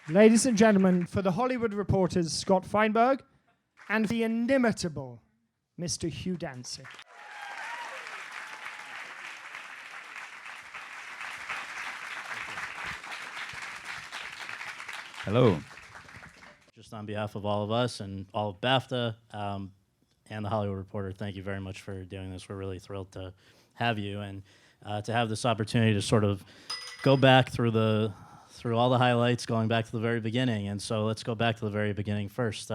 Ladies and gentlemen, for the Hollywood Reporter's Scott Feinberg and the inimitable Mr. Hugh Dancy. Hello. Just on behalf of all of us and all of BAFTA and the Hollywood Reporter, thank you very much for doing this. We're really thrilled to have you and to have this opportunity to sort of go back through all the highlights, going back to the very beginning. And so let's go back to the very beginning first.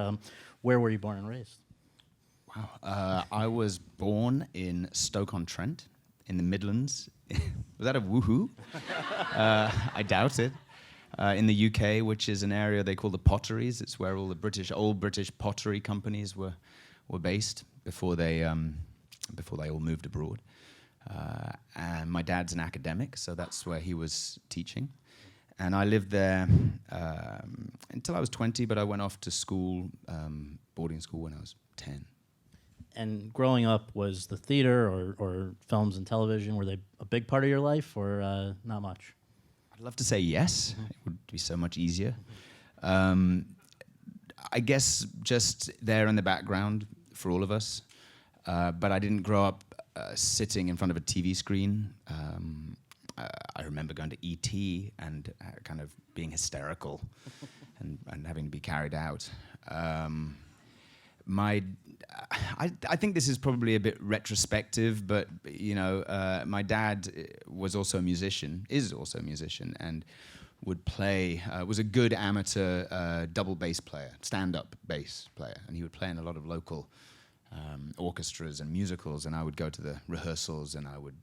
Where were you born and raised? Wow. I was born in Stoke-on-Trent in the Midlands. Was that a woohoo? I doubt it. In the UK, which is an area they call the Potteries. It's where all the old British pottery companies were based before they all moved abroad. And my dad's an academic, so that's where he was teaching. And I lived there until I was 20, but I went off to school, boarding school, when I was 10. And growing up, was the theater or films and television, were they a big part of your life or not much? I'd love to say yes. It would be so much easier. I guess just there in the background for all of us. But I didn't grow up sitting in front of a TV screen. I remember going to E.T. and kind of being hysterical and having to be carried out. I think this is probably a bit retrospective, but my dad was also a musician, is also a musician, and would play, was a good amateur double bass player, stand-up bass player, and he would play in a lot of local orchestras and musicals, and I would go to the rehearsals, and I would,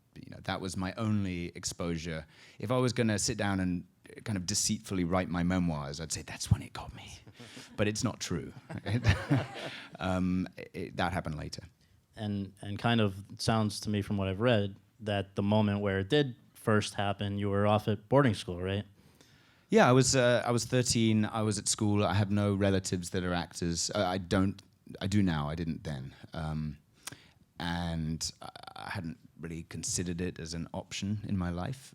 that was my only exposure. If I was going to sit down and kind of deceitfully write my memoirs, I'd say that's when it got me. But it's not true. That happened later. And kind of sounds to me from what I've read that the moment where it did first happen, you were off at boarding school, right? Yeah, I was 13. I was at school. I have no relatives that are actors. I do now. I didn't then. And I hadn't really considered it as an option in my life.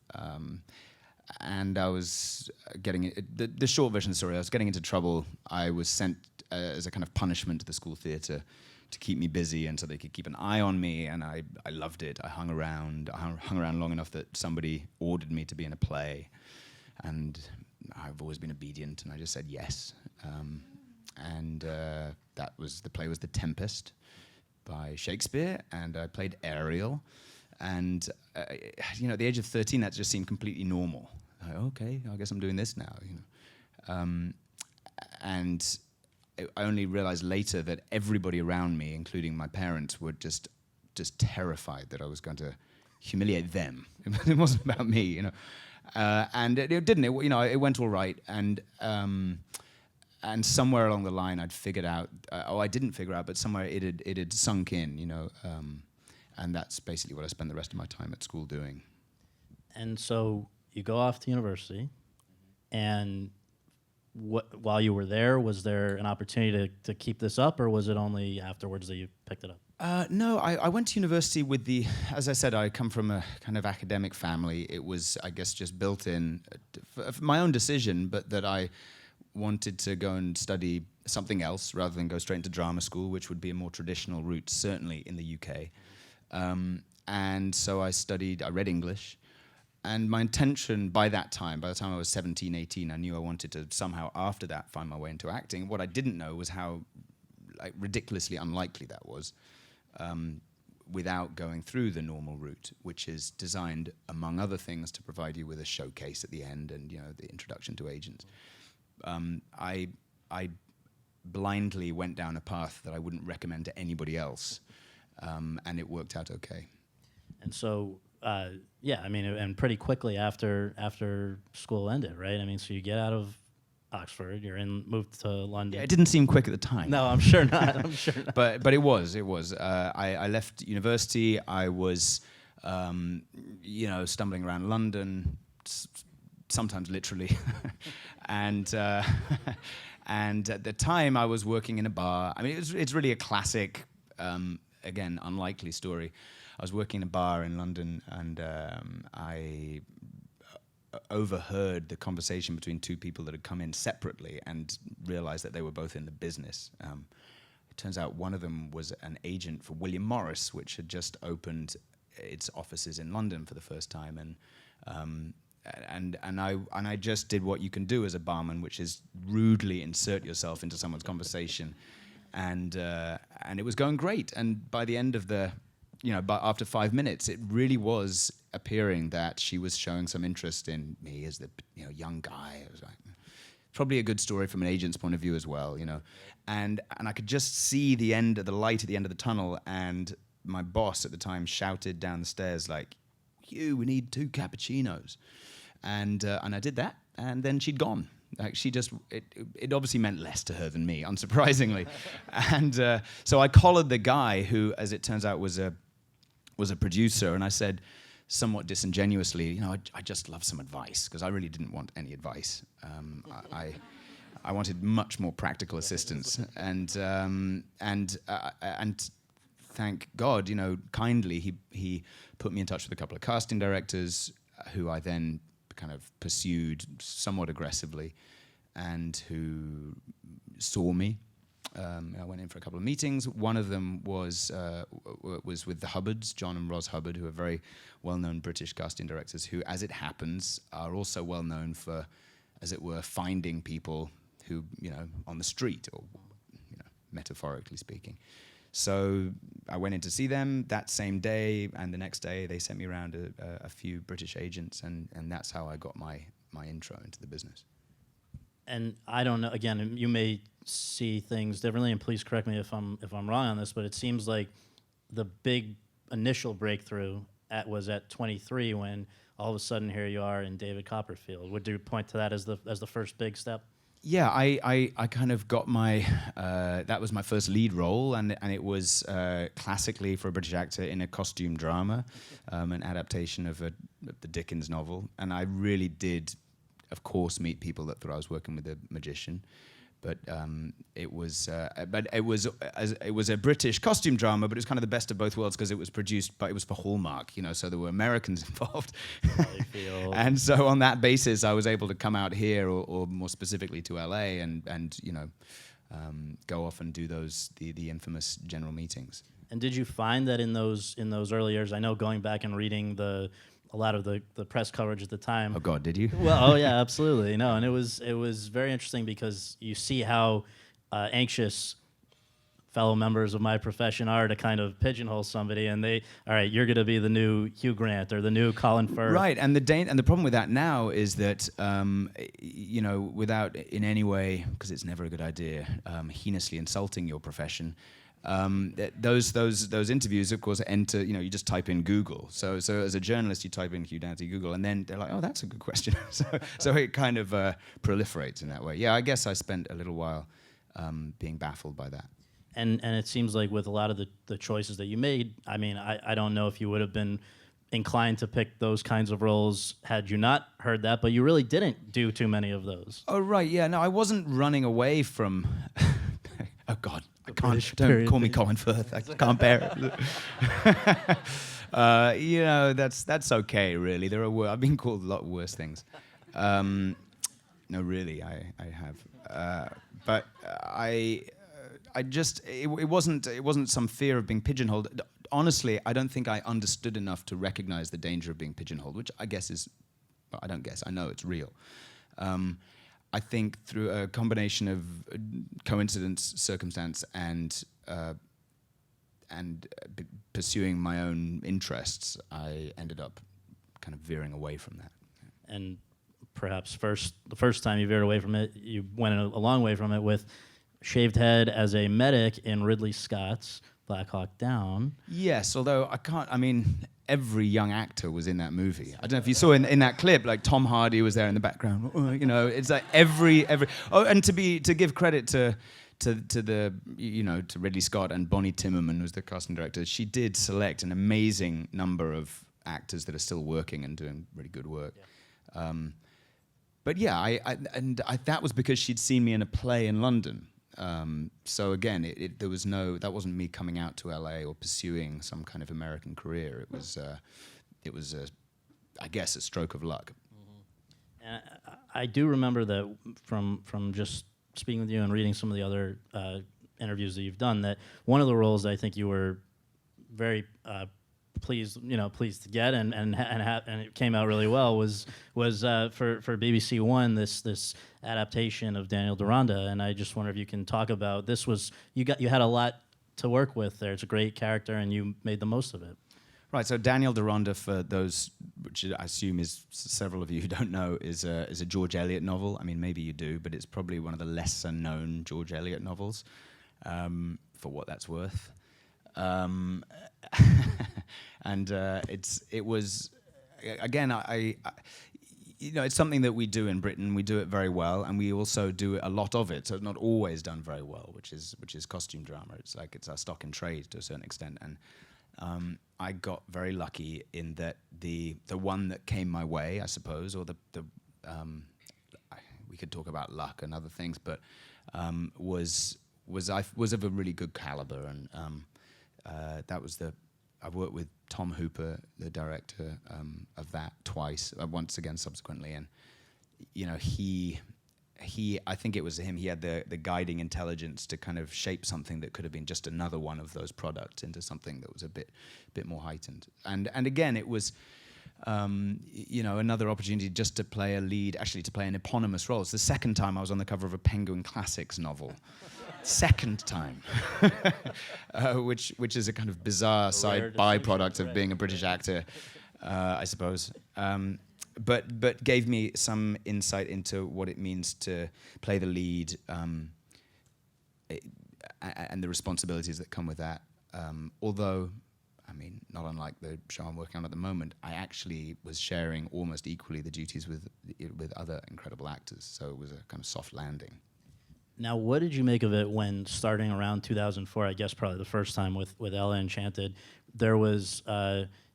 And I was getting the short version of the story. I was getting into trouble. I was sent as a kind of punishment to the school theatre to keep me busy, and so they could keep an eye on me. And I loved it. I hung around long enough that somebody ordered me to be in a play, and I've always been obedient. And I just said yes. The play was The Tempest by Shakespeare, and I played Ariel. And at the age of 13, that just seemed completely normal. Okay, I guess I'm doing this now. And I only realized later that everybody around me, including my parents, were just terrified that I was going to humiliate them. It wasn't about me, And it didn't. It went all right. And somewhere along the line, I'd figured out. I didn't figure out, but somewhere it had sunk in. And that's basically what I spent the rest of my time at school doing. And so you go off to university, and while you were there, was there an opportunity to keep this up, or was it only afterwards that you picked it up? No, I went to university with as I said, I come from a kind of academic family. It was, I guess, just built in, for my own decision, but that I wanted to go and study something else rather than go straight into drama school, which would be a more traditional route, certainly in the UK. And so I read English, and my intention by the time I was 17, 18, I knew I wanted to somehow after that find my way into acting. What I didn't know was how ridiculously unlikely that was without going through the normal route, which is designed, among other things, to provide you with a showcase at the end and the introduction to agents. I blindly went down a path that I wouldn't recommend to anybody else. And it worked out okay. And so, and pretty quickly after school ended, right? I mean, so you get out of Oxford, moved to London. Yeah, it didn't seem quick at the time. No, I'm sure not. I'm sure not. But it was. I left university. I was, stumbling around London, sometimes literally, and at the time I was working in a bar. I mean, it's really a classic. Again, unlikely story. I was working in a bar in London, and I overheard the conversation between two people that had come in separately and realized that they were both in the business. It turns out one of them was an agent for William Morris, which had just opened its offices in London for the first time, and I just did what you can do as a barman, which is rudely insert yourself into someone's conversation, and it was going great. And by the end of after 5 minutes, it really was appearing that she was showing some interest in me as the young guy. It was like probably a good story from an agent's point of view as well, and I could just see the light at the end of the tunnel, and my boss at the time shouted down the stairs like, "Hugh, we need 2 cappuccinos," and I did that, and then she'd gone. Like it obviously meant less to her than me, unsurprisingly, and so I collared the guy who, as it turns out, was a producer, and I said, somewhat disingenuously, I just love some advice, because I really didn't want any advice. I wanted much more practical assistance, and thank God, kindly he put me in touch with a couple of casting directors, who I then kind of pursued somewhat aggressively, and who saw me. I went in for a couple of meetings. One of them was with the Hubbards, John and Ros Hubbard, who are very well-known British casting directors, who, as it happens, are also well-known for, as it were, finding people who, on the street, or metaphorically speaking. So I went in to see them that same day, and the next day they sent me around a few British agents, and that's how I got my intro into the business. And I don't know, again, you may see things differently, and please correct me if I'm wrong on this, but it seems like the big initial breakthrough was at 23, when all of a sudden here you are in David Copperfield. Would you point to that as the first big step? Yeah, I kind of got my, that was my first lead role, and it was classically for a British actor in a costume drama, an adaptation of the Dickens novel, and I really did, of course, meet people that thought I was working with a magician. But it was a British costume drama, but it was kind of the best of both worlds, because it was produced, but it was for Hallmark, so there were Americans involved, and so on that basis, I was able to come out here, or more specifically to LA, and go off and do the infamous general meetings. And did you find that in those early years? I know, going back and reading a lot of the press coverage at the time. Oh God, did you? Well, oh yeah, absolutely. No, and it was very interesting, because you see how anxious fellow members of my profession are to kind of pigeonhole somebody, and all right, you're going to be the new Hugh Grant or the new Colin Firth. Right, and the problem with that now is that without in any way, because it's never a good idea, heinously insulting your profession. Those interviews, of course, enter. You just type in Google. So as a journalist, you type in Hugh Dancy Google, and then they're like, "Oh, that's a good question." so it kind of proliferates in that way. Yeah, I guess I spent a little while being baffled by that. And it seems like with a lot of the choices that you made, I mean, I don't know if you would have been inclined to pick those kinds of roles had you not heard that, but you really didn't do too many of those. Oh right, yeah. No, I wasn't running away from. Oh God. Don't call me Colin Firth. I can't bear it. That's okay, really. I've been called a lot worse things. No, really, I have. But it wasn't some fear of being pigeonholed. Honestly, I don't think I understood enough to recognize the danger of being pigeonholed, which I guess is, well, I don't guess, I know it's real. I think through a combination of coincidence, circumstance, and pursuing my own interests, I ended up kind of veering away from that. And perhaps the first time you veered away from it, you went a long way from it with shaved head as a medic in Ridley Scott's Black Hawk Down. Yes, although every young actor was in that movie. I don't know if you saw in that clip, like Tom Hardy was there in the background. It's like every. Oh, and to give credit to Ridley Scott and Bonnie Timmerman, who's the casting director. She did select an amazing number of actors that are still working and doing really good work. Yeah. But yeah, that was because she'd seen me in a play in London. So again, that wasn't me coming out to LA or pursuing some kind of American career. It was I guess, a stroke of luck. And I do remember that from just speaking with you and reading some of the other interviews that you've done, that one of the roles that I think you were very pleased to get and it came out really well was for BBC One this adaptation of Daniel Deronda, and I just wonder if you can talk about this. You had a lot to work with there. It's a great character and you made the most of it. Right, so Daniel Deronda, for those, which I assume is several of you who don't know, is a George Eliot novel. I mean, maybe you do, but it's probably one of the lesser known George Eliot novels, for what that's worth. And it was, again, I it's something that we do in Britain. We do it very well, and we also do a lot of it. So it's not always done very well, which is costume drama. It's like it's our stock in trade to a certain extent, and. I got very lucky in that the one that came my way, I suppose, or we could talk about luck and other things, but was of a really good caliber, and that was I've worked with Tom Hooper, the director of that, twice, once again subsequently, and I think it was him. He had the guiding intelligence to kind of shape something that could have been just another one of those products into something that was a bit more heightened. And again, it was another opportunity just to play a lead, actually to play an eponymous role. It's the second time I was on the cover of a Penguin Classics novel. Second time, which is a kind of bizarre side byproduct of being a British actor, I suppose. But gave me some insight into what it means to play the lead, and the responsibilities that come with that. Although, I mean, not unlike the show I'm working on at the moment, I actually was sharing almost equally the duties with other incredible actors. So it was a kind of soft landing. Now, what did you make of it when, starting around 2004, I guess probably the first time with Ella Enchanted, there was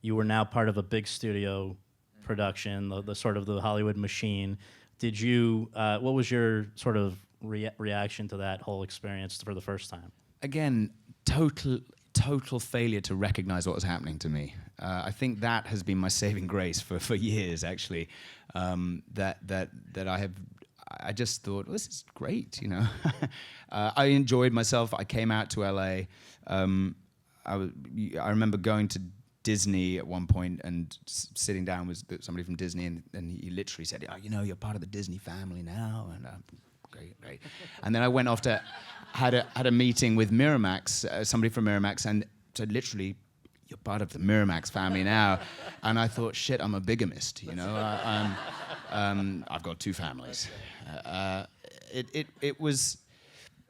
you were now part of a big studio production, the sort of the Hollywood machine. Did you? What was your sort of reaction to that whole experience for the first time? Again, Total failure to recognize what was happening to me. I think that has been my saving grace for years, actually. I just thought, well, this is great, I enjoyed myself. I came out to LA. I remember going to Disney at one point and sitting down with somebody from Disney, and he literally said, "Oh, you're part of the Disney family now," and great. And then I went off to had a meeting with Miramax, somebody from Miramax, and said, literally, "You're part of the Miramax family now." And I thought, shit, I'm a bigamist, I've got two families. It was.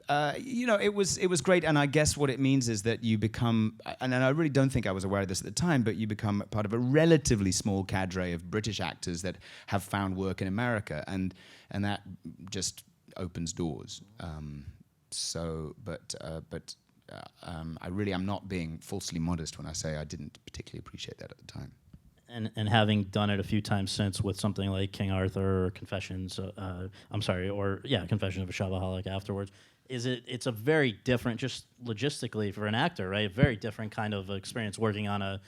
It was great, and I guess what it means is that you become, and I really don't think I was aware of this at the time, but you become part of a relatively small cadre of British actors that have found work in America, and that just opens doors. I really am not being falsely modest when I say I didn't particularly appreciate that at the time. And having done it a few times since with something like King Arthur or Confessions of a Shopaholic afterwards, it's a very different, just logistically for an actor, right? A very different kind of experience working on a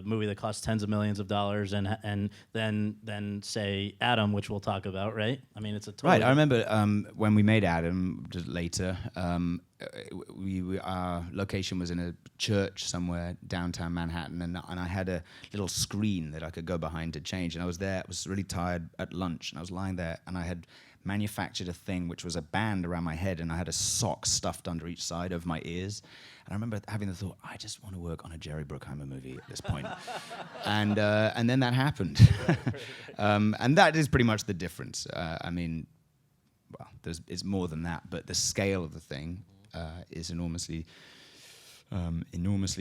movie that costs tens of millions of dollars and then say Adam, which we'll talk about, right? I mean, it's a totally right. I remember when we made Adam just later. Our location was in a church somewhere downtown Manhattan, and I had a little screen that I could go behind to change. And I was there. I was really tired at lunch, and I was lying there, and I had manufactured a thing which was a band around my head, and I had a sock stuffed under each side of my ears. And I remember having the thought, I just want to work on a Jerry Bruckheimer movie at this point. and then that happened. And that is pretty much the difference. I mean, well, it's more than that, but the scale of the thing is enormously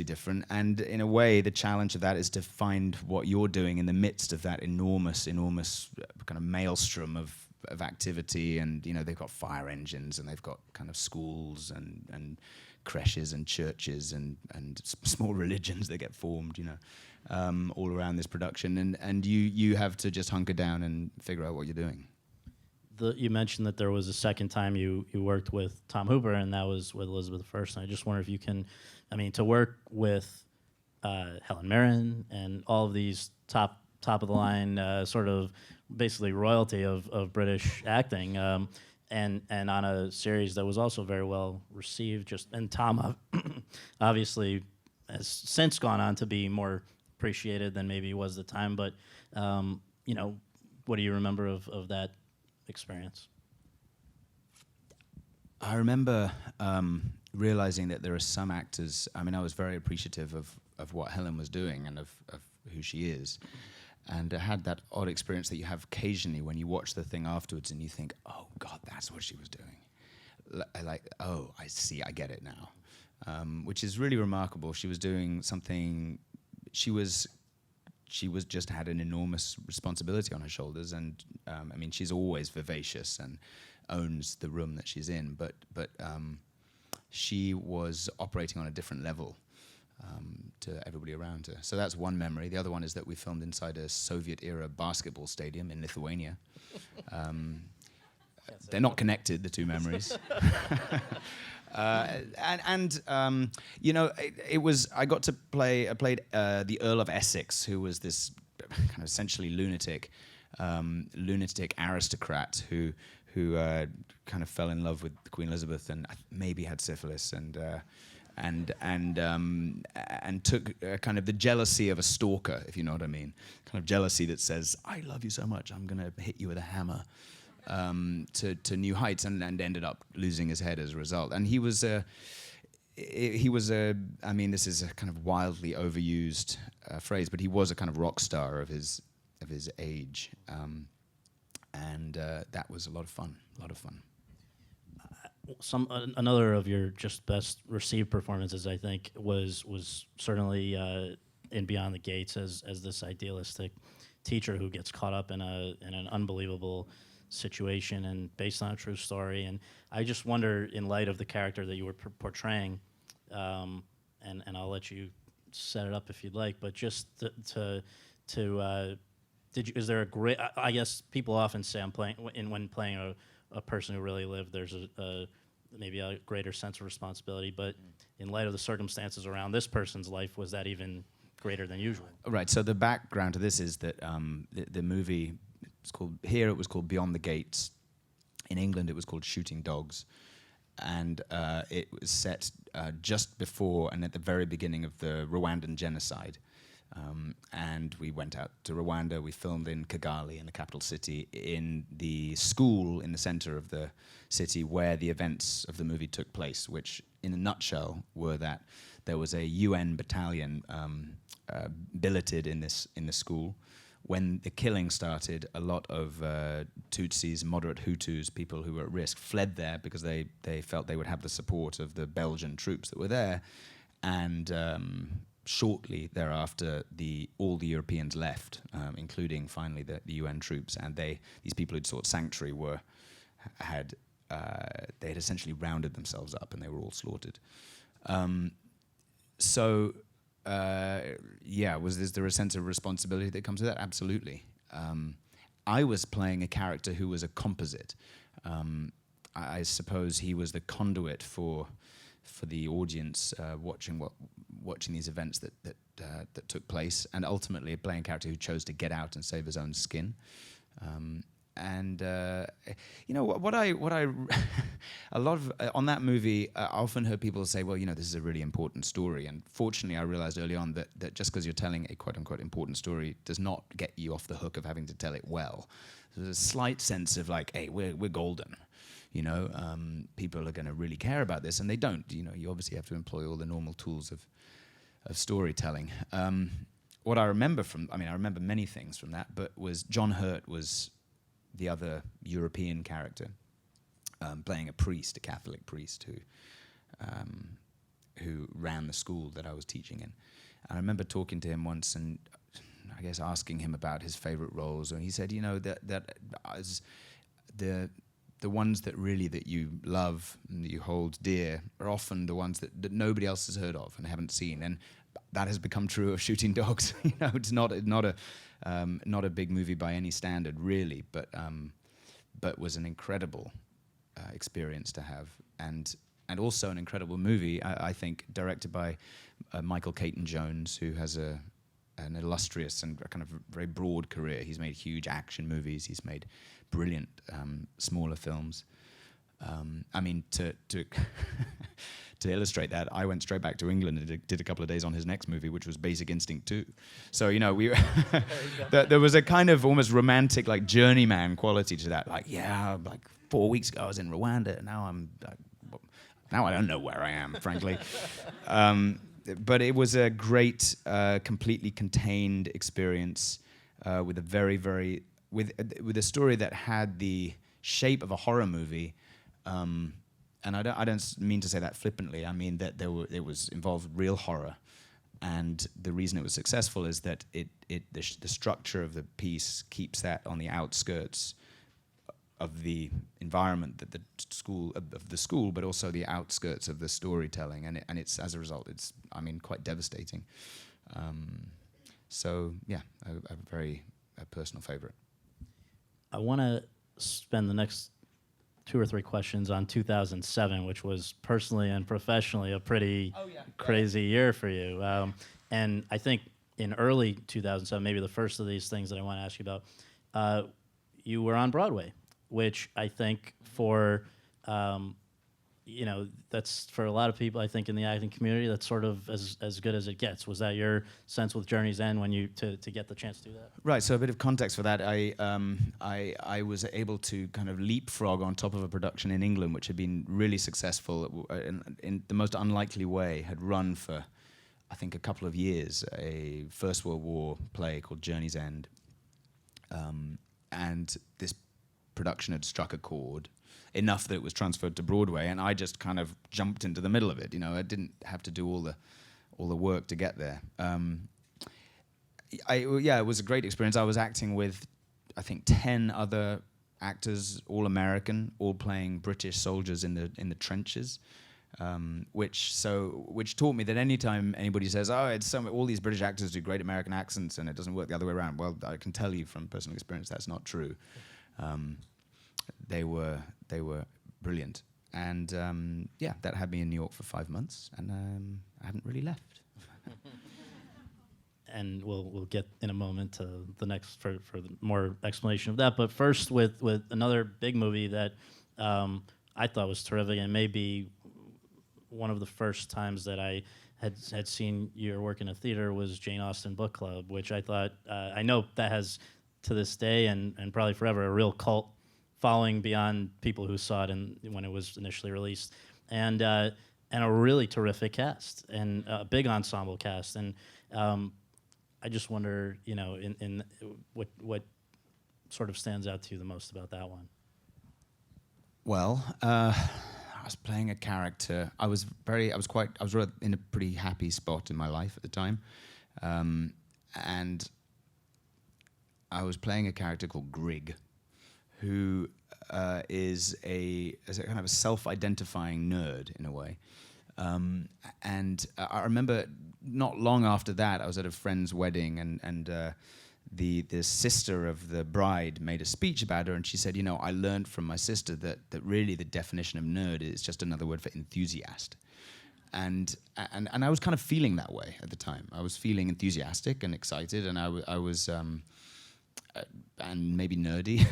different. And in a way, the challenge of that is to find what you're doing in the midst of that enormous kind of maelstrom of activity. And, they've got fire engines, and they've got kind of schools and creches and churches and small religions that get formed, all around this production. And you have to just hunker down and figure out what you're doing. You mentioned that there was a second time you worked with Tom Hooper, and that was with Elizabeth I. And I just wonder if you can, to work with Helen Mirren and all of these top top of the line, sort of basically royalty of British acting, and on a series that was also very well received. And Tom obviously has since gone on to be more appreciated than maybe he was at the time. But what do you remember of that experience? I remember realizing that there are some actors. I mean, I was very appreciative of what Helen was doing and of who she is. And I had that odd experience that you have occasionally when you watch the thing afterwards and you think, oh, God, that's what she was doing. Oh, I see, I get it now. Which is really remarkable. She was doing something, she just had an enormous responsibility on her shoulders. And I mean, she's always vivacious and owns the room that she's in, but she was operating on a different level to everybody around her. So that's one memory. The other one is that we filmed inside a Soviet-era basketball stadium in Lithuania. They're not connected, the two memories. It was. I got to play. I played the Earl of Essex, who was this kind of essentially lunatic aristocrat who kind of fell in love with Queen Elizabeth and maybe had syphilis and took kind of the jealousy of a stalker, if you know what I mean, kind of jealousy that says, "I love you so much, I'm going to hit you with a hammer," to new heights, and ended up losing his head as a result. And he was a. I mean, this is a kind of wildly overused phrase, but he was a kind of rock star of his age, and that was a lot of fun. Another of your just best received performances, I think, was certainly in Beyond the Gates as this idealistic teacher who gets caught up in an unbelievable situation and based on a true story. And I just wonder, in light of the character that you were portraying, and I'll let you set it up if you'd like, but just is there a great? I guess people often say when playing a person who really lived, there's maybe a greater sense of responsibility. But in light of the circumstances around this person's life, was that even greater than usual? Right. So the background to this is that the movie it was called Beyond the Gates. In England, it was called Shooting Dogs, and it was set just before and at the very beginning of the Rwandan genocide. And we went out to Rwanda. We filmed in Kigali, in the capital city, in the school in the center of the city where the events of the movie took place, which, in a nutshell, were that there was a UN battalion billeted in the school. When the killing started, a lot of Tutsis, moderate Hutus, people who were at risk, fled there because they felt they would have the support of the Belgian troops that were there. And shortly thereafter, all the Europeans left, including finally the UN troops, and these people who'd sought sanctuary had essentially rounded themselves up, and they were all slaughtered. Was there a sense of responsibility that comes with that? Absolutely. I was playing a character who was a composite. I suppose he was the conduit for the audience watching these events that took place, and ultimately playing a character who chose to get out and save his own skin. What I a lot of on that movie, I often heard people say, well, this is a really important story. And fortunately, I realized early on that just because you're telling a quote unquote important story does not get you off the hook of having to tell it well. There's a slight sense of like, hey, we're golden. People are going to really care about this, and they don't. You obviously have to employ all the normal tools of storytelling. What I remember I remember many things from that, but was John Hurt was the other European character, playing a Catholic priest who ran the school that I was teaching in. And I remember talking to him once and I guess asking him about his favorite roles, and he said, that as the ones that you love and that you hold dear are often the ones that nobody else has heard of and haven't seen, and that has become true of Shooting Dogs. It's not a big movie by any standard, really, but was an incredible experience to have, and also an incredible movie, I think, directed by Michael Caton Jones, who has a an illustrious and kind of very broad career. He's made huge action movies. He's made brilliant smaller films. I mean, to to illustrate that, I went straight back to England and did a couple of days on his next movie, which was Basic Instinct 2. So, you know, we there was a kind of almost romantic, like, journeyman quality to that. Like, yeah, like 4 weeks ago I was in Rwanda, and now I don't know where I am, frankly. But it was a great, completely contained experience with a very, very with a story that had the shape of a horror movie. And I don't mean to say that flippantly. I mean that it was involved real horror, and the reason it was successful is that the structure of the piece keeps that on the outskirts of the environment that the school, but also the outskirts of the storytelling, and it's as a result, it's quite devastating. So yeah, a very personal favorite. I want to spend the next 2 or 3 questions on 2007, which was personally and professionally a pretty crazy year for you. And I think in early 2007, maybe the first of these things that I want to ask you about, you were on Broadway, which I think for, that's for a lot of people, I think, in the acting community, that's sort of as good as it gets. Was that your sense with Journey's End when you to get the chance to do that? Right. So a bit of context for that. I was able to kind of leapfrog on top of a production in England, which had been really successful in the most unlikely way. Had run for, I think, a couple of years. A First World War play called Journey's End, and this production had struck a chord enough that it was transferred to Broadway, and I just kind of jumped into the middle of it. You know, I didn't have to do all the work to get there. It was a great experience. I was acting with, I think, 10 other actors, all American, all playing British soldiers in the trenches, which taught me that anytime anybody says, "Oh, all these British actors do great American accents and it doesn't work the other way around," well, I can tell you from personal experience that's not true. They were brilliant, and that had me in New York for 5 months, and I haven't really left. And we'll get in a moment to the next for the more explanation of that. But first, with another big movie that I thought was terrific, and maybe one of the first times that I had seen your work in a theater was Jane Austen Book Club, which I thought I know that has to this day and probably forever a real cult following beyond people who saw it when it was initially released, and a really terrific cast and a big ensemble cast. And I just wonder, in what sort of stands out to you the most about that one? Well, I was playing a character. I was in a pretty happy spot in my life at the time, and I was playing a character called Grig, who is a kind of a self-identifying nerd in a way. And I remember not long after that, I was at a friend's wedding, and the sister of the bride made a speech about her, and she said, I learned from my sister that really the definition of nerd is just another word for enthusiast. And I was kind of feeling that way at the time. I was feeling enthusiastic and excited, and I was and maybe nerdy,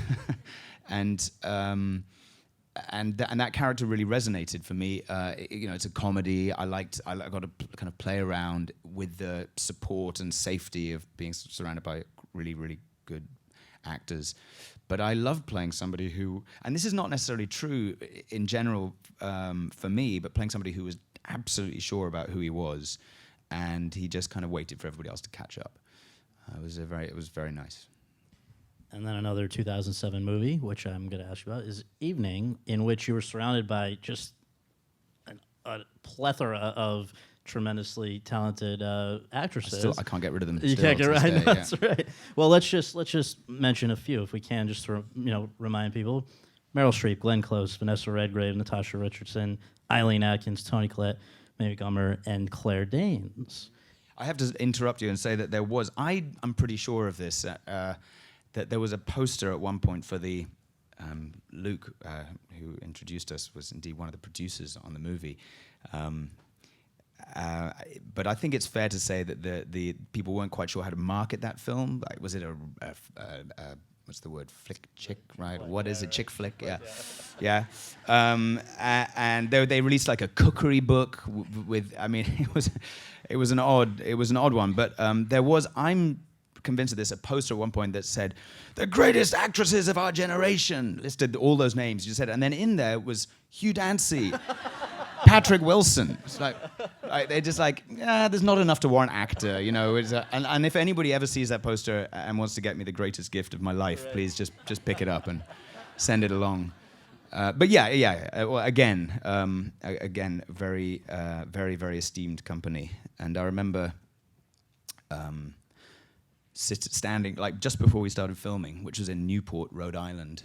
and that character really resonated for me. It's a comedy. I got to kind of play around with the support and safety of being surrounded by really, really good actors. But I loved playing somebody who, and this is not necessarily true in general for me, but playing somebody who was absolutely sure about who he was, and he just kind of waited for everybody else to catch up. It was very nice. And then another 2007 movie, which I'm going to ask you about, is Evening, in which you were surrounded by just a plethora of tremendously talented actresses. I can't get rid of them. You can't get rid of them. That's right. Well, let's just mention a few, if we can, just to remind people. Meryl Streep, Glenn Close, Vanessa Redgrave, Natasha Richardson, Eileen Atkins, Toni Collette, Mamie Gummer, and Claire Danes. I have to interrupt you and say that there was, I'm pretty sure of this, that there was a poster at one point for the Luke, who introduced us, was indeed one of the producers on the movie, but I think it's fair to say that the people weren't quite sure how to market that film. Like, was it a what's the word? Flick chick, right? Flick, What is it? right. Chick flick, yeah. Yeah. And they released like a cookery book with. I mean, it was an odd one. But I'm convinced of this, a poster at one point that said, "The greatest actresses of our generation," listed all those names you said, and then in there was Hugh Dancy, Patrick Wilson. It's like they're just like, there's not enough to warrant actor, you know. And if anybody ever sees that poster and wants to get me the greatest gift of my life, right, please just pick it up and send it along. But well, again, very, very esteemed company. And I remember standing, like just before we started filming, which was in Newport, Rhode Island,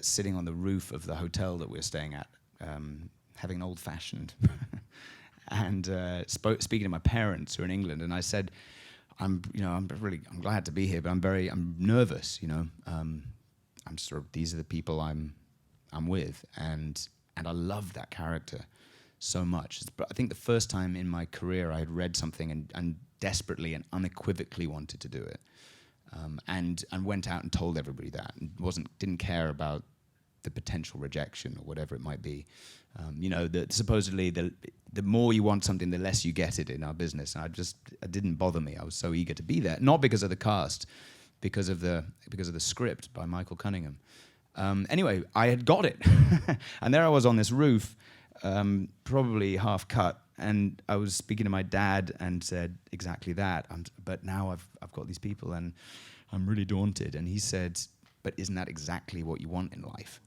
sitting on the roof of the hotel that we were staying at, having an old-fashioned, and speaking to my parents who are in England, and I said, I'm glad to be here, but I'm nervous, you know. I'm sort of, these are the people I'm with, and I love that character so much. But I think the first time in my career I had read something and desperately and unequivocally wanted to do it, and went out and told everybody that, and didn't care about the potential rejection or whatever it might be. You know, supposedly the more you want something, the less you get it in our business. And it didn't bother me. I was so eager to be there, not because of the cast, because of the script by Michael Cunningham. Anyway, I had got it, and there I was on this roof, probably half cut, and I was speaking to my dad and said exactly that. But now I've got these people, and I'm really daunted. And he said, "But isn't that exactly what you want in life?"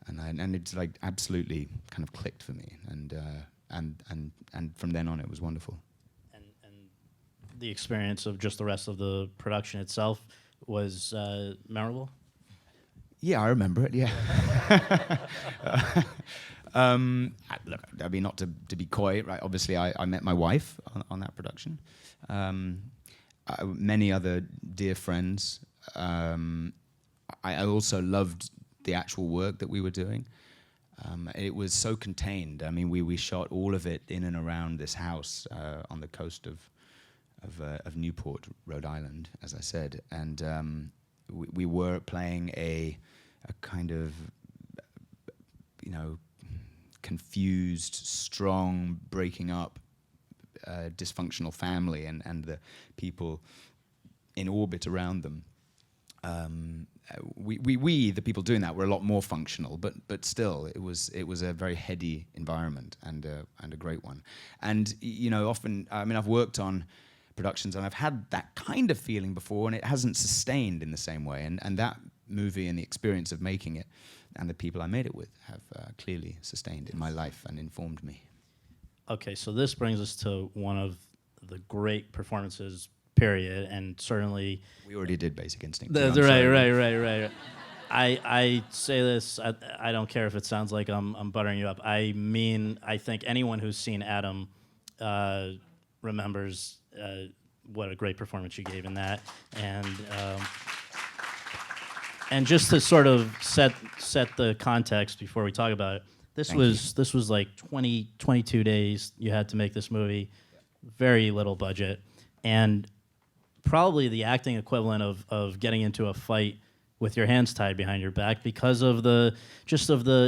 And it's like absolutely kind of clicked for me, and from then on it was wonderful. And the experience of just the rest of the production itself was memorable. Yeah, I remember it. Yeah. Look, I mean, not to be coy, right? Obviously, I met my wife on that production. Many other dear friends. I also loved the actual work that we were doing. It was so contained. I mean, we shot all of it in and around this house on the coast of Newport, Rhode Island, as I said, and we were playing a kind of, you know, confused, strong, breaking up, dysfunctional family, and the people in orbit around them. We the people doing that were a lot more functional, but still it was a very heady environment and a great one. And you know, often, I mean, I've worked on productions and I've had that kind of feeling before, and it hasn't sustained in the same way. And that movie and the experience of making it and the people I made it with have clearly sustained in my life and informed me. Okay, so this brings us to one of the great performances, period, and certainly... We already did Basic Instinct. Right. I say this, I don't care if it sounds like I'm buttering you up. I mean, I think anyone who's seen Adam remembers what a great performance you gave in that. And just to sort of set the context before we talk about it, this was like 22 days you had to make this movie, very little budget, and probably the acting equivalent of getting into a fight with your hands tied behind your back because of the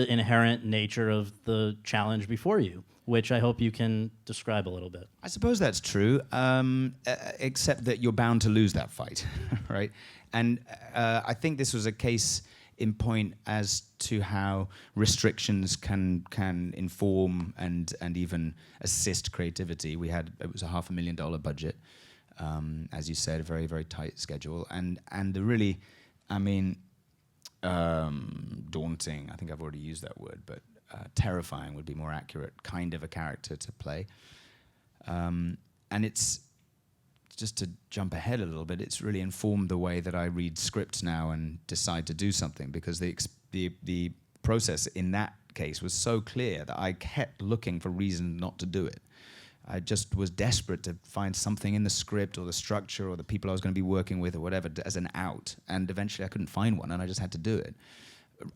inherent nature of the challenge before you, which I hope you can describe a little bit. I suppose that's true, except that you're bound to lose that fight, right? And I think this was a case in point as to how restrictions can inform and even assist creativity. It was a $500,000 budget, as you said, a very, very tight schedule, and the really, I mean, daunting, I think I've already used that word, but terrifying would be more accurate, kind of a character to play. And it's, just to jump ahead a little bit, it's really informed the way that I read scripts now and decide to do something, because the process in that case was so clear that I kept looking for reasons not to do it. I just was desperate to find something in the script or the structure or the people I was going to be working with or whatever as an out, and eventually I couldn't find one, and I just had to do it.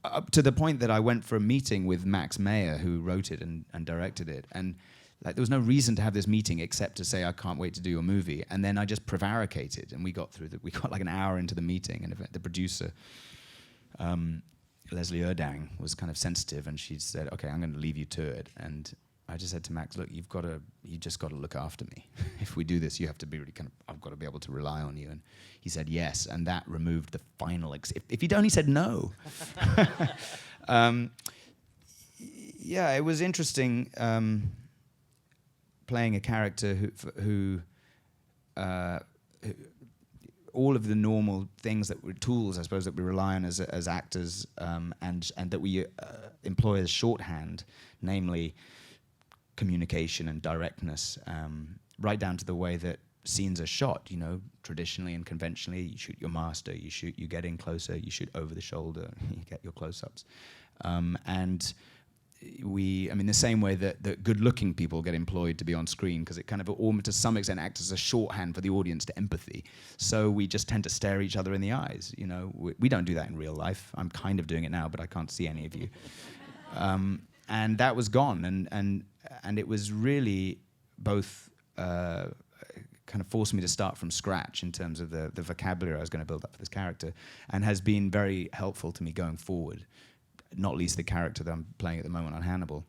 Up to the point that I went for a meeting with Max Mayer, who wrote it and directed it, and like there was no reason to have this meeting except to say I can't wait to do your movie. And then I just prevaricated, and we got like an hour into the meeting, and the producer, Leslie Erdang, was kind of sensitive, and she said, "Okay, I'm going to leave you to it." And I just said to Max, "Look, you just got to look after me. If we do this, you have to be really I've got to be able to rely on you." And he said yes, and that removed the final. If he'd only said no. Yeah, it was interesting playing a character who all of the normal things that were tools, I suppose, that we rely on as actors, and that we employ as shorthand, namely communication and directness, right down to the way that scenes are shot. You know, traditionally and conventionally, you shoot your master, you get in closer, you shoot over the shoulder, you get your close-ups, and the same way that good-looking people get employed to be on screen, because it kind of, to some extent, acts as a shorthand for the audience to empathy. So we just tend to stare each other in the eyes. You know, we don't do that in real life. I'm kind of doing it now, but I can't see any of you. And that was gone, and it was really both kind of forced me to start from scratch in terms of the vocabulary I was going to build up for this character, and has been very helpful to me going forward. Not least the character that I'm playing at the moment on Hannibal.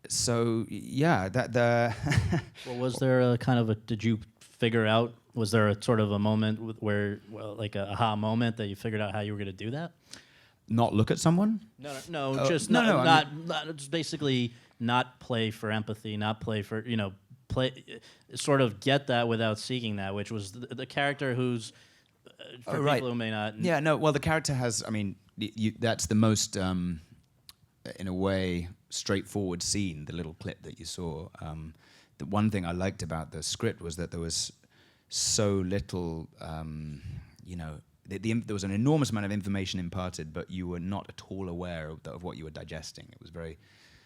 So yeah, Well, was there a kind of did you figure out, was there a sort of a moment where, like a aha moment that you figured out how you were going to do that? Not look at someone? No, just basically not play for empathy, not play for, sort of get that without seeking that, which was the character who's, for people who may not... Yeah, no, well, the character has, that's the most, in a way, straightforward scene, the little clip that you saw. The one thing I liked about the script was that there was so little, there was an enormous amount of information imparted, but you were not at all aware of what you were digesting. It was very,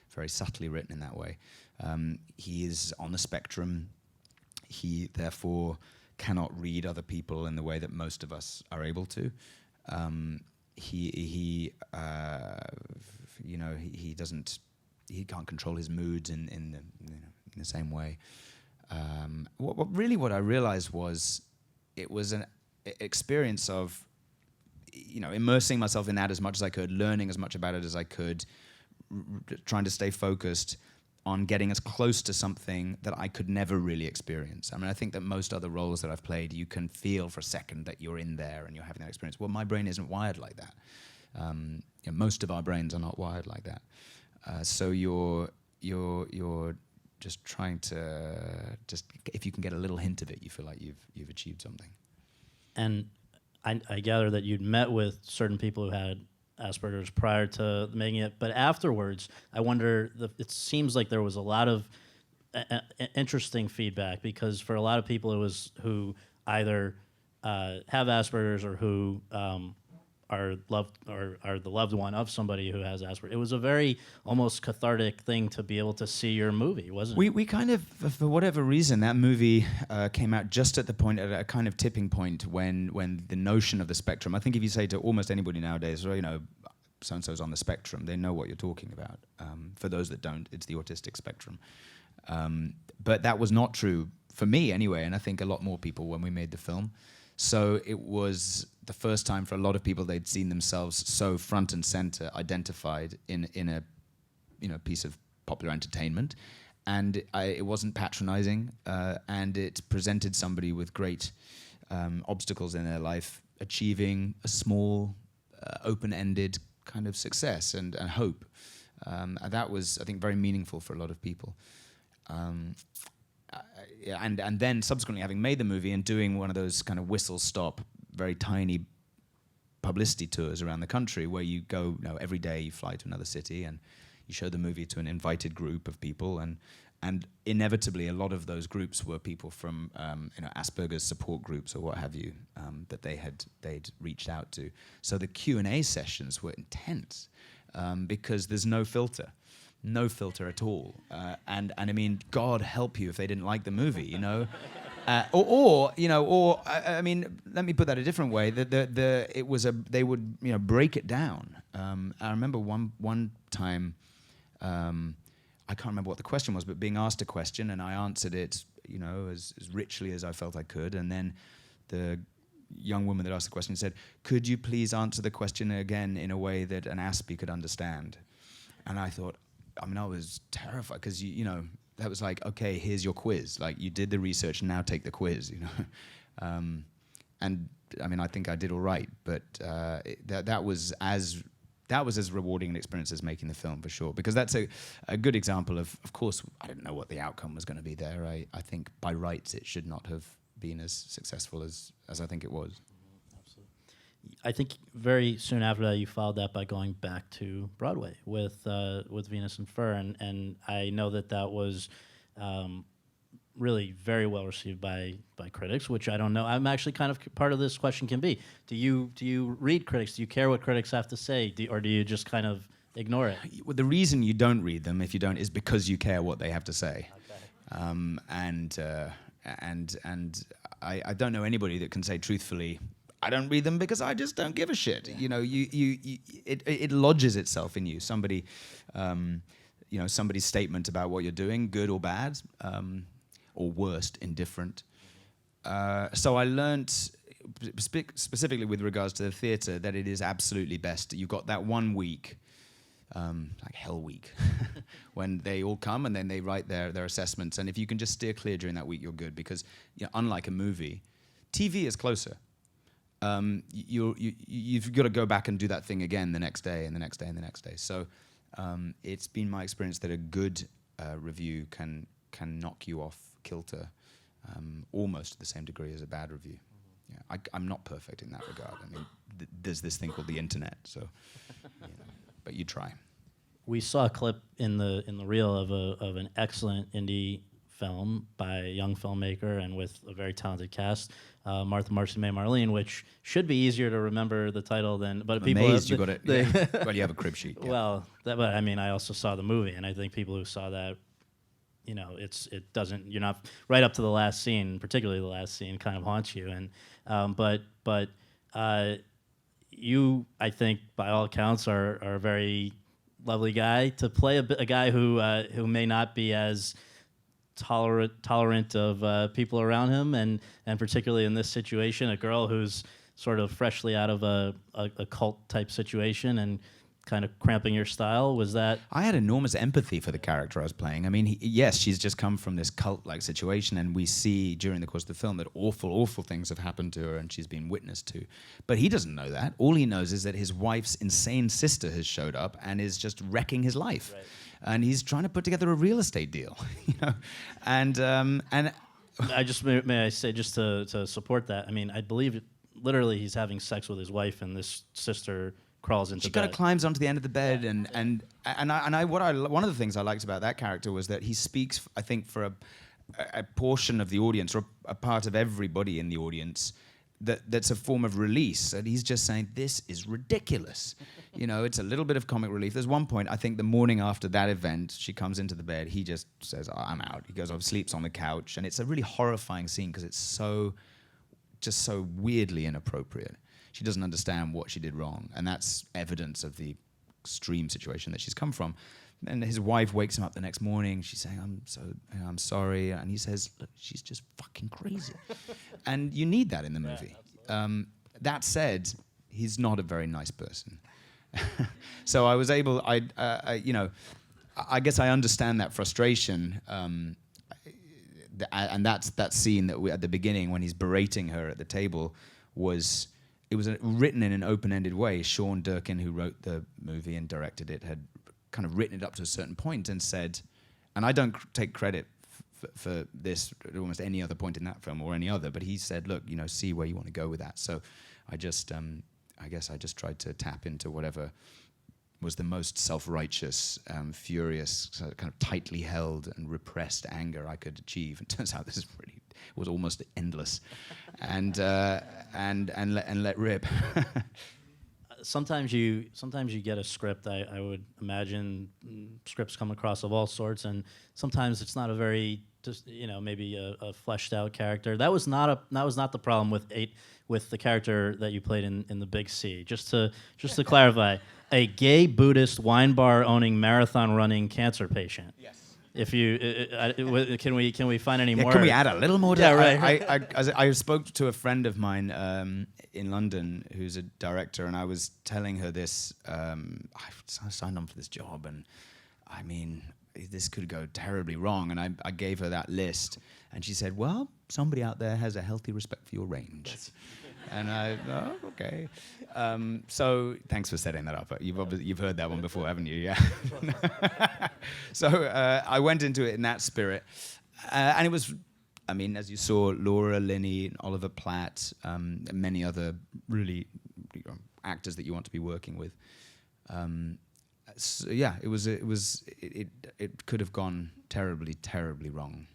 very subtly written in that way. He is on the spectrum. He, therefore, cannot read other people in the way that most of us are able to. He can't control his moods in the same way. What I realized was, it was an experience of, immersing myself in that as much as I could, learning as much about it as I could, trying to stay focused on getting as close to something that I could never really experience. I think that most other roles that I've played, you can feel for a second that you're in there and you're having that experience. Well, my brain isn't wired like that. Most of our brains are not wired like that. So you're just trying to if you can get a little hint of it, you feel like you've achieved something. And I gather that you'd met with certain people who had Asperger's prior to making it, but afterwards, I wonder, it seems like there was a lot of interesting feedback, because for a lot of people who either have Asperger's or who are loved or are the loved one of somebody who has Asperger's. It was a very almost cathartic thing to be able to see your movie, wasn't it? We kind of, for whatever reason, that movie came out just at a kind of tipping point when the notion of the spectrum. I think if you say to almost anybody nowadays, well, so-and-so's on the spectrum, they know what you're talking about. For those that don't, it's the autistic spectrum. But that was not true for me anyway, and I think a lot more people when we made the film. So it was the first time for a lot of people they'd seen themselves so front and center, identified in a piece of popular entertainment, and it wasn't patronizing, and it presented somebody with great obstacles in their life, achieving a small, open-ended kind of success and hope, and that was, I think, very meaningful for a lot of people. And then subsequently, having made the movie and doing one of those kind of whistle-stop, very tiny publicity tours around the country, where you go, every day you fly to another city and you show the movie to an invited group of people, and inevitably a lot of those groups were people from Asperger's support groups or what have you, that they'd reached out to. So the Q&A sessions were intense, because there's no filter. No filter at all, and I mean, God help you if they didn't like the movie, or let me put that a different way. They would break it down. I remember one time, I can't remember what the question was, but being asked a question, and I answered it, you know, as richly as I felt I could. And then the young woman that asked the question said, "Could you please answer the question again in a way that an Aspie could understand?" And I thought, I mean, I was terrified because, you know, that was like, okay, here's your quiz. Like, you did the research, now take the quiz, you know. And I mean, I think I did all right, but that was as rewarding an experience as making the film, for sure. Because that's a good example of course, I didn't know what the outcome was going to be there. I think by rights it should not have been as successful as I think it was. Absolutely. I think very soon after that, you followed that by going back to Broadway with Venus and Fur, and I know that was really very well received by critics, which I don't know. I'm actually kind of part of this question can be: do you read critics? Do you care what critics have to say, or do you just kind of ignore it? Well, the reason you don't read them, if you don't, is because you care what they have to say. Okay. And I don't know anybody that can say truthfully, I don't read them because I just don't give a shit. Yeah. You know, it lodges itself in you. Somebody, you know, somebody's statement about what you're doing, good or bad, or worst, indifferent. So I learnt, specifically with regards to the theatre, that it is absolutely best. You've got that 1 week, like Hell Week, when they all come and then they write their assessments. And if you can just steer clear during that week, you're good. Because, you know, unlike a movie, TV is closer. You've got to go back and do that thing again the next day and the next day and the next day. So it's been my experience that a good review can knock you off kilter almost to the same degree as a bad review. Mm-hmm. Yeah, I'm not perfect in that regard. I mean, there's this thing called the internet, so you know, but you try. We saw a clip in the reel of an excellent indie film by a young filmmaker and with a very talented cast, Martha, Marcy, May, Marlene, which should be easier to remember the title than. But I'm people amazed you got it. Yeah. Well, you have a crib sheet. Yeah. Well, but I mean, I also saw the movie, and I think people who saw that, you know, it doesn't. You're not right up to the last scene, particularly the last scene, kind of haunts you. And but you, I think, by all accounts, are a very lovely guy to play a guy who may not be as tolerant of people around him, and particularly in this situation, a girl who's sort of freshly out of a cult type situation and kind of cramping your style. Was that? I had enormous empathy for the character I was playing. I mean, yes, she's just come from this cult-like situation, and we see during the course of the film that awful things have happened to her and she's been witness to. But he doesn't know that. All he knows is that his wife's insane sister has showed up and is just wrecking his life. Right. And he's trying to put together a real estate deal, you know, and I just may I say, just to support that. I mean, I believe literally he's having sex with his wife, and this sister crawls into she bed. kind of climbs onto the end of the bed, and one of the things I liked about that character was that he speaks, I think, for a portion of the audience, or a part of everybody in the audience, that's a form of release. And he's just saying, this is ridiculous. You know, it's a little bit of comic relief. There's one point, I think the morning after that event, she comes into the bed, he just says, oh, I'm out. He goes off, sleeps on the couch, and it's a really horrifying scene because it's just so weirdly inappropriate. She doesn't understand what she did wrong, and that's evidence of the extreme situation that she's come from. And his wife wakes him up the next morning. She's saying, I'm sorry. And he says, look, she's just fucking crazy. And you need that in the movie. That said, he's not a very nice person. So I was able, you know, I guess I understand that frustration. And that's that scene that at the beginning when he's berating her at the table was written in an open-ended way. Sean Durkin, who wrote the movie and directed it, had kind of written it up to a certain point and said, and I don't take credit for this at almost any other point in that film or any other, but he said, look, you know, see where you want to go with that. So I guess I just tried to tap into whatever was the most self-righteous, furious, kind of tightly held and repressed anger I could achieve. And turns out this was almost endless, and let rip. Sometimes you get a script. I would imagine scripts come across of all sorts, and sometimes it's not a very, just, you know, maybe a fleshed out character. That was not the problem with the character that you played in the Big C. Just to clarify, a gay Buddhist wine bar owning marathon running cancer patient. Yes. If you can we find any more? Can we add a little more? Yeah, right. I spoke to a friend of mine in London who's a director, and I was telling her this. I signed on for this job, and I mean, this could go terribly wrong. And I gave her that list, and she said, "Well, somebody out there has a healthy respect for your range." And okay. So thanks for setting that up. You've heard that one before, haven't you? Yeah. So I went into it in that spirit, and it was, I mean, as you saw, Laura Linney, Oliver Platt, and many other really actors that you want to be working with. So yeah, it could have gone terribly, terribly wrong.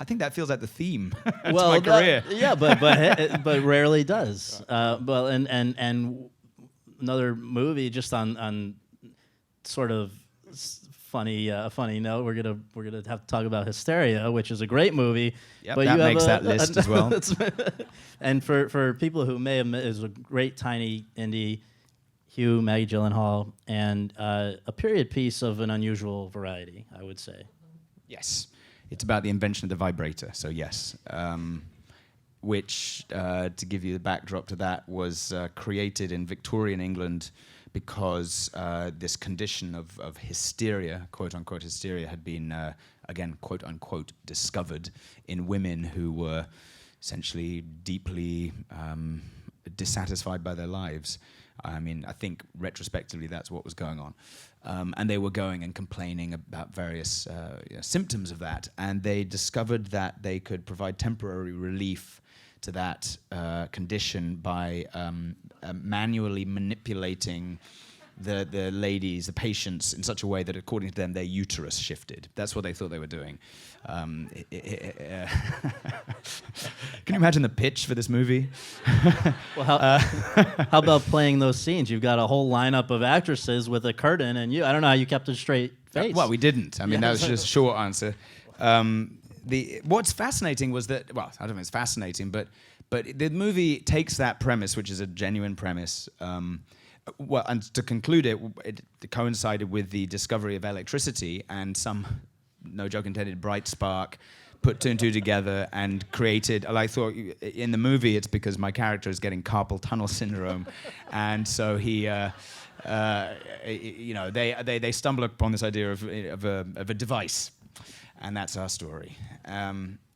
I think that feels like the theme to my career. Yeah, but rarely does. Well, and another movie just on sort of funny note. We're gonna have to talk about Hysteria, which is a great movie. Yep, but that you makes that list as well. And for people who may have met, it was a great tiny indie. Hugh, Maggie Gyllenhaal, and a period piece of an unusual variety, I would say. Yes. It's about the invention of the vibrator, so yes. Which, to give you the backdrop to that, was created in Victorian England because this condition of hysteria, quote-unquote hysteria, had been, again, quote-unquote, discovered in women who were essentially deeply dissatisfied by their lives. I mean, I think retrospectively that's what was going on. And they were going and complaining about various symptoms of that. And they discovered that they could provide temporary relief to that condition by manually manipulating the ladies, the patients, in such a way that, according to them, their uterus shifted. That's what they thought they were doing. Can you imagine the pitch for this movie? Well, how about playing those scenes? You've got a whole lineup of actresses with a curtain, and I don't know how you kept a straight face. Well, we didn't. I mean, that was just a short answer. What's fascinating was that, well, I don't know if it's fascinating, but the movie takes that premise, which is a genuine premise. Well, and to conclude it coincided with the discovery of electricity, and some, no joke intended, bright spark put two and two together and created. I thought in the movie it's because my character is getting carpal tunnel syndrome, and so he, they stumble upon this idea of a device, and that's our story.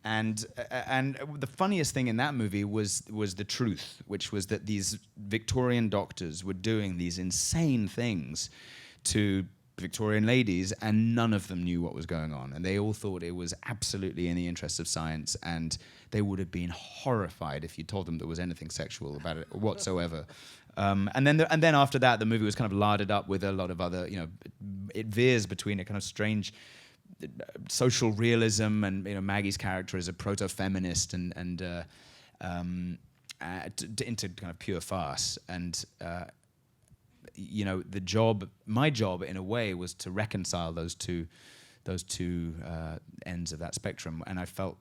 And the funniest thing in that movie was the truth, which was that these Victorian doctors were doing these insane things to Victorian ladies, and none of them knew what was going on. And they all thought it was absolutely in the interest of science, and they would have been horrified if you told them there was anything sexual about it whatsoever. And then after that, the movie was kind of larded up with a lot of other, it veers between a kind of strange social realism, and Maggie's character is a proto-feminist, and into kind of pure farce. And my job in a way was to reconcile those two ends of that spectrum, and I felt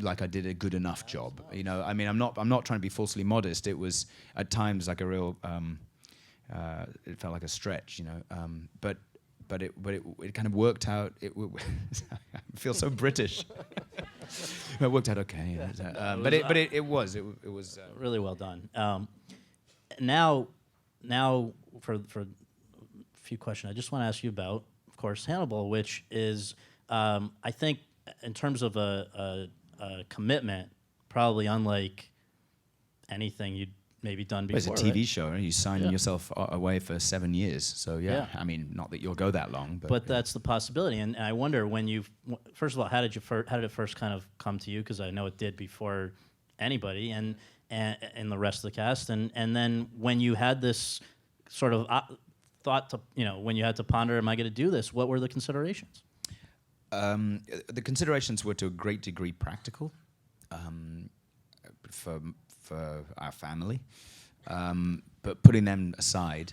like I did a good enough job. I mean, I'm not trying to be falsely modest. It was at times like a real, it felt like a stretch, but it kind of worked out. I feel so British. It worked out okay. But it was really well done. Now for a few questions, I just want to ask you about, of course, Hannibal, which is I think in terms of a commitment, probably unlike anything you'd maybe done before. It's a TV show. You sign yourself away for 7 years. So yeah, I mean, not that you'll go that long, but that's the possibility. And I wonder, when you, first of all, how did it first kind of come to you? Because I know it did before anybody, and the rest of the cast, and then when you had this sort of thought to, when you had to ponder, am I going to do this? What were the considerations? The considerations were to a great degree practical for our family, but putting them aside,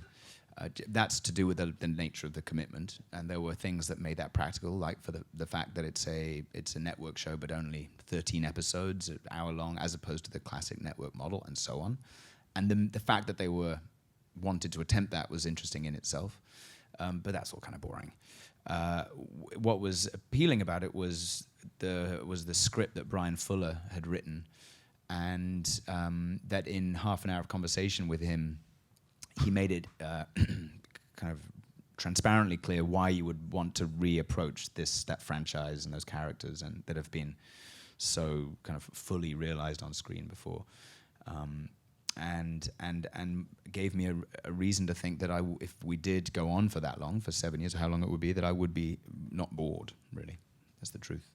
that's to do with the nature of the commitment. And there were things that made that practical, like for the fact that it's a network show, but only 13 episodes, an hour long, as opposed to the classic network model, and so on. And the fact that they wanted to attempt that was interesting in itself, but that's all kind of boring. what was appealing about it was the script that Brian Fuller had written, and that in half an hour of conversation with him, he made it kind of transparently clear why you would want to reapproach that franchise and those characters, and that have been so kind of fully realized on screen before, and gave me a reason to think that if we did go on for that long, for 7 years, or how long it would be, that I would be not bored. Really, that's the truth.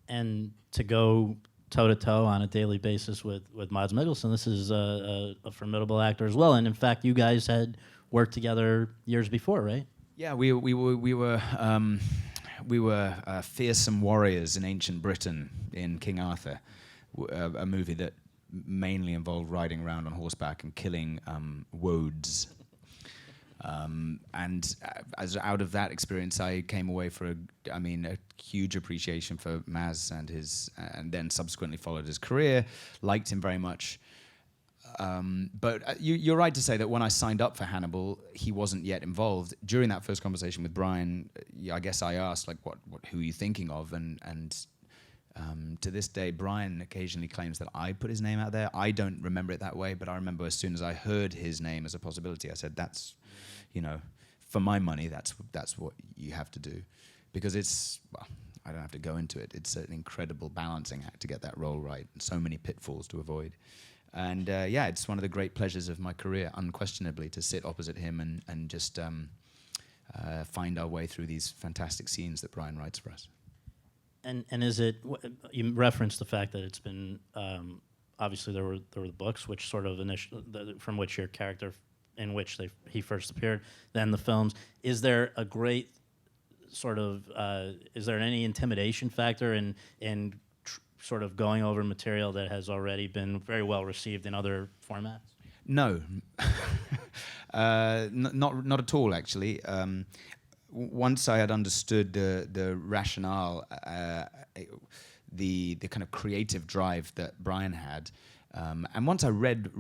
And to go toe-to-toe on a daily basis with Mads Mikkelsen, this is a formidable actor as well. And in fact, you guys had worked together years before, right? Yeah, we were fearsome warriors in ancient Britain in King Arthur, a movie that mainly involved riding around on horseback and killing woads. And as out of that experience, I came away a huge appreciation for Maz and then subsequently followed his career. Liked him very much. But you're right to say that when I signed up for Hannibal, he wasn't yet involved. During that first conversation with Brian, I guess I asked, like, who are you thinking of? And to this day, Brian occasionally claims that I put his name out there. I don't remember it that way, but I remember as soon as I heard his name as a possibility, I said, that's, for my money, that's what you have to do. Because I don't have to go into it. It's an incredible balancing act to get that role right, and so many pitfalls to avoid. And it's one of the great pleasures of my career, unquestionably, to sit opposite him and just find our way through these fantastic scenes that Brian writes for us. And is it, you referenced the fact that it's been, obviously there were the books, which sort of from which your character, in which he first appeared, then the films. Is there a great sort of, is there any intimidation factor in sort of going over material that has already been very well received in other formats? No, not at all, actually. Once I had understood the rationale, the kind of creative drive that Brian had, and once I read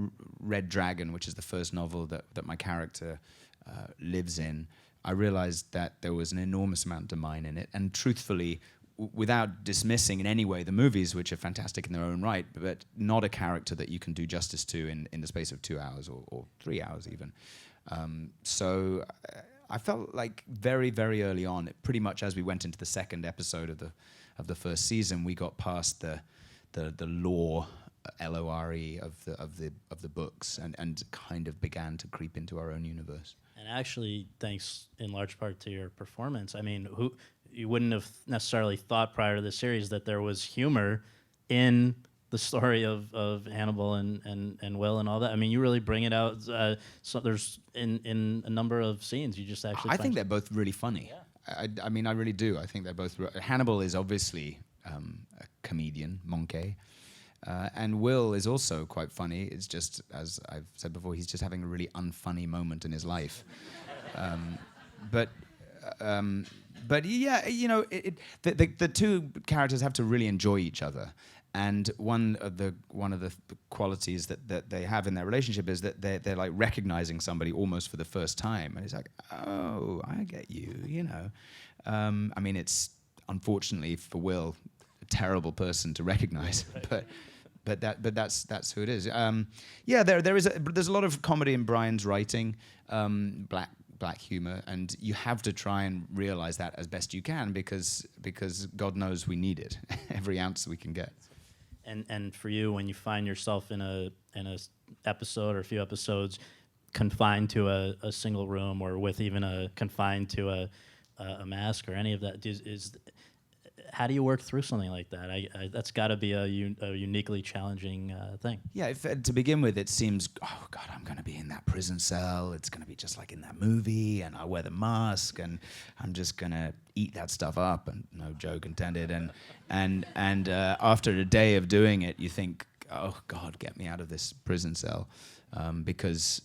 Red Dragon, which is the first novel that my character lives in, I realized that there was an enormous amount of mine in it. And truthfully, without dismissing in any way the movies, which are fantastic in their own right, but not a character that you can do justice to in the space of 2 hours or 3 hours even. So I felt like very, very early on, pretty much as we went into the second episode of the first season, we got past the lore, LORE of the books, and kind of began to creep into our own universe. And actually, thanks in large part to your performance. I mean, you wouldn't have necessarily thought prior to the series that there was humor in the story of Hannibal and Will and all that. I mean, you really bring it out. So there's in a number of scenes, you just actually. I think they're both really funny. Yeah. I mean, I really do. I think they're both. Hannibal is obviously a comedian, monkey. And Will is also quite funny. It's just, as I've said before, he's just having a really unfunny moment in his life. But yeah, the two characters have to really enjoy each other. And one of the qualities that they have in their relationship is that they're like recognizing somebody almost for the first time, and it's like, oh, I get you, I mean, it's unfortunately for Will a terrible person to recognize, but that's who it is. There's a lot of comedy in Brian's writing, black humor, and you have to try and realize that as best you can because God knows we need it, every ounce we can get. And for you, when you find yourself in a episode or a few episodes confined to a single room, or with even confined to a mask or any of that, how do you work through something like that? That's got to be a uniquely challenging thing. Yeah, to begin with, it seems, oh God, I'm going to be in that prison cell. It's going to be just like in that movie, and I'll wear the mask, and I'm just going to eat that stuff up, and no joke intended. And after a day of doing it, you think, oh God, get me out of this prison cell, because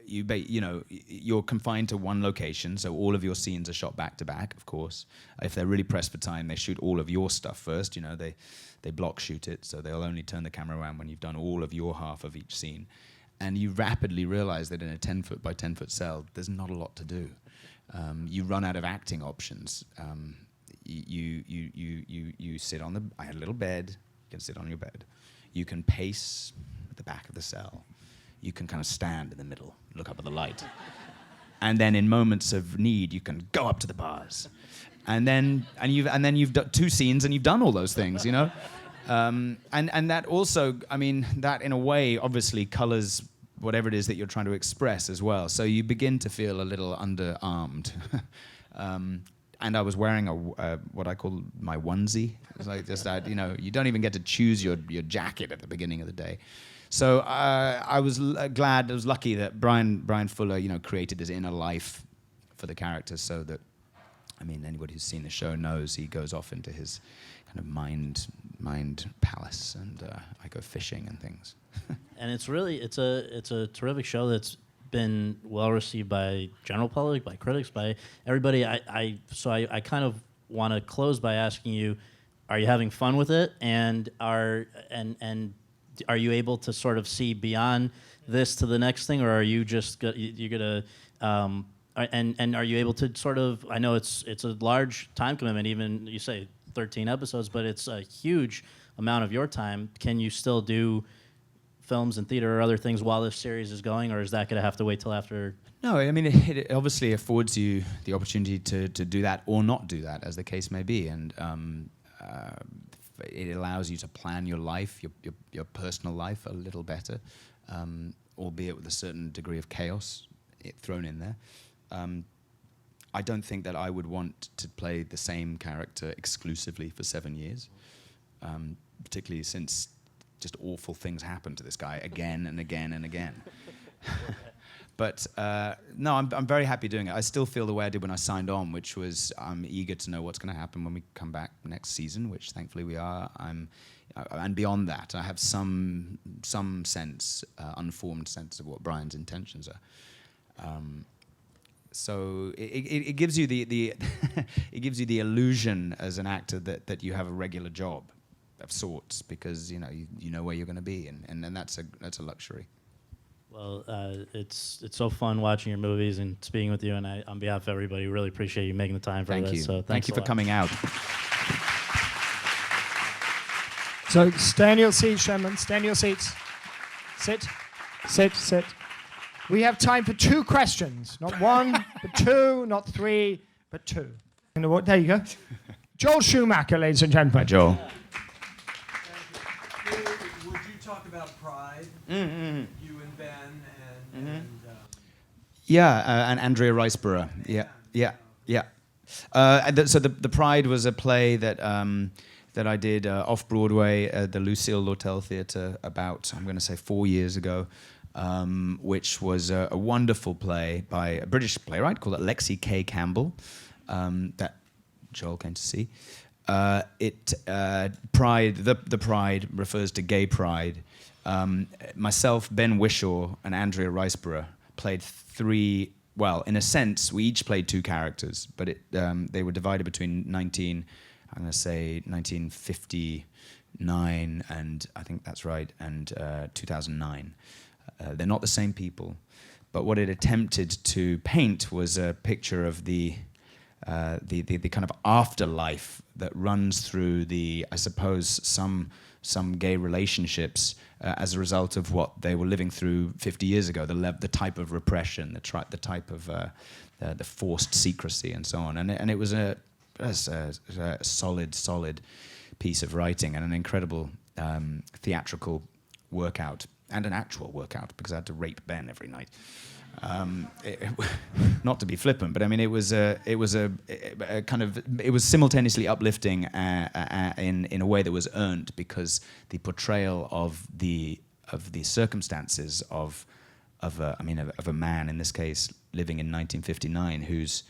you're confined to one location, so all of your scenes are shot back to back, of course. If they're really pressed for time, they shoot all of your stuff first. They block shoot it, so they'll only turn the camera around when you've done all of your half of each scene. And you rapidly realize that in a 10-foot by 10-foot cell, there's not a lot to do. You run out of acting options. You sit on the. I had a little bed. You can sit on your bed. You can pace at the back of the cell. You can kind of stand in the middle, look up at the light. And then in moments of need, you can go up to the bars. And then you've done 2 scenes and you've done all those things, you know? And that also, I mean, that in a way obviously colors whatever it is that you're trying to express as well. So you begin to feel a little underarmed. And I was wearing a what I call my onesie. It's like just that, you know, you don't even get to choose your jacket at the beginning of the day. So I was glad, I was lucky that Brian Fuller, you know, created his inner life for the character, so that, I mean, anybody who's seen the show knows he goes off into his kind of mind palace, and I go fishing and things. And it's a terrific show that's been well received by general public, by critics, by everybody. I kind of want to close by asking you, are you having fun with it, and are you able to sort of see beyond this to the next thing, or are you just you're gonna and are you able to sort of, I know it's a large time commitment, even you say 13 episodes, but it's a huge amount of your time. Can you still do films and theater or other things while this series is going, or is that going to have to wait till after? No, I mean, it obviously affords you the opportunity to do that or not do that, as the case may be, and it allows you to plan your life, your personal life a little better, albeit with a certain degree of chaos thrown in there. I don't think that I would want to play the same character exclusively for 7 years, particularly since just awful things happen to this guy again and again and again. But no, I'm very happy doing it. I still feel the way I did when I signed on, which was I'm eager to know what's going to happen when we come back next season, which thankfully we are. And beyond that, I have some sense, unformed sense of what Brian's intentions are. So it gives you the it gives you the illusion as an actor that you have a regular job of sorts, because you know where you're going to be, and that's a luxury. Well, it's so fun watching your movies and speaking with you, and on behalf of everybody, really appreciate you making the time for Thank this. you. So Thank you for coming out. So stay in your seats, Sherman. Stay in your seats. Sit. Sit. Sit. We have time for 2 questions. Not 1, but 2, not 3, but 2. There you go. Joel Schumacher, ladies and gentlemen. Hi, Joel. Would you talk about pride? Mm-hmm. You and Ben and And Andrea Riceborough. Yeah. So the Pride was a play that I did off Broadway at the Lucille Lortel Theatre about, I'm going to say, 4 years ago, which was a wonderful play by a British playwright called Alexi K. Campbell, that Joel came to see. Pride, the Pride refers to gay pride. Myself, Ben Whishaw, and Andrea Riceborough played 3. Well, in a sense, we each played 2 characters, but they were divided between 1959, and I think that's right, and 2009. They're not the same people, but what it attempted to paint was a picture of the kind of afterlife that runs through I suppose some gay relationships as a result of what they were living through 50 years ago, the type of repression, the type of the forced secrecy and so on. And it was a solid piece of writing and an incredible theatrical workout, and an actual workout, because I had to rape Ben every night. Not to be flippant, but I mean it was simultaneously uplifting in a way that was earned, because the portrayal of the circumstances of a man, in this case living in 1959, who's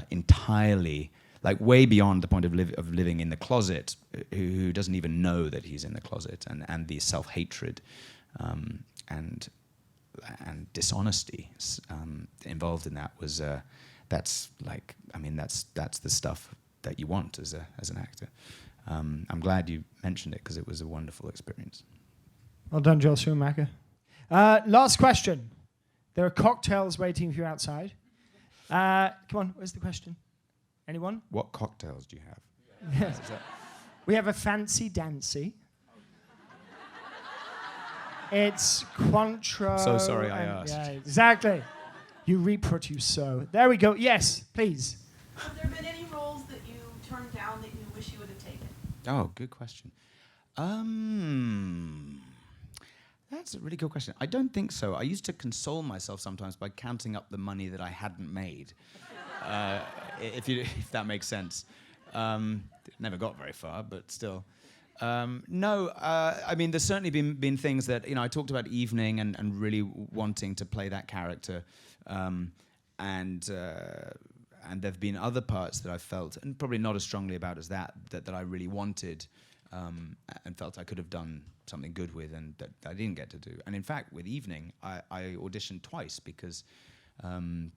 entirely, like, way beyond the point of living in the closet, who doesn't even know that he's in the closet, and the self-hatred and dishonesty involved in that was that's the stuff that you want as an actor. I'm glad you mentioned it, because it was a wonderful experience. Well done, Joel Schumacher. Last question. There are cocktails waiting for you outside. Come on, where's the question? Anyone? What cocktails do you have? Yes. We have a fancy dancy. It's Cointreau. So sorry I and- asked. Yeah, exactly. You reproduce so. There we go. Yes, please. Have there been any roles that you turned down that you wish you would have taken? Oh, good question. That's a really good question. I don't think so. I used to console myself sometimes by counting up the money that I hadn't made, if that makes sense. Never got very far, but still. No, I mean, there's certainly been things that, I talked about Evening and really wanting to play that character. And there have been other parts that I felt, and probably not as strongly about as that I really wanted and felt I could have done something good with, and that I didn't get to do. And in fact, with Evening, I auditioned twice because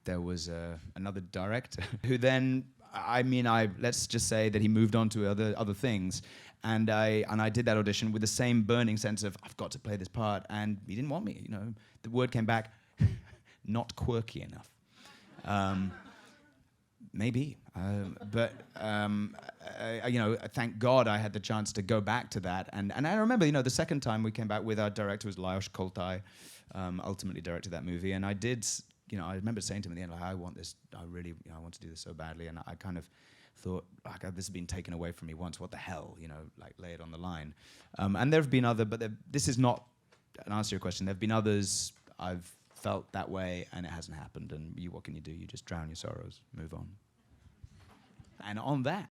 there was another director who then, let's just say that he moved on to other things, and I did that audition with the same burning sense of I've got to play this part, and he didn't want me. The word came back, not quirky enough. Maybe, but thank God I had the chance to go back to that, and I remember, the second time we came back with our director was Lajos Koltai, ultimately directed that movie, and I did, I remember saying to him at the end, like, I want this, I really, I want to do this so badly, and I kind of thought, like, this has been taken away from me once, what the hell, like, lay it on the line, and there have been other, but this is not an answer to your question. There have been others I've felt that way, and it hasn't happened, and what can you do? You just drown your sorrows, move on. And on that,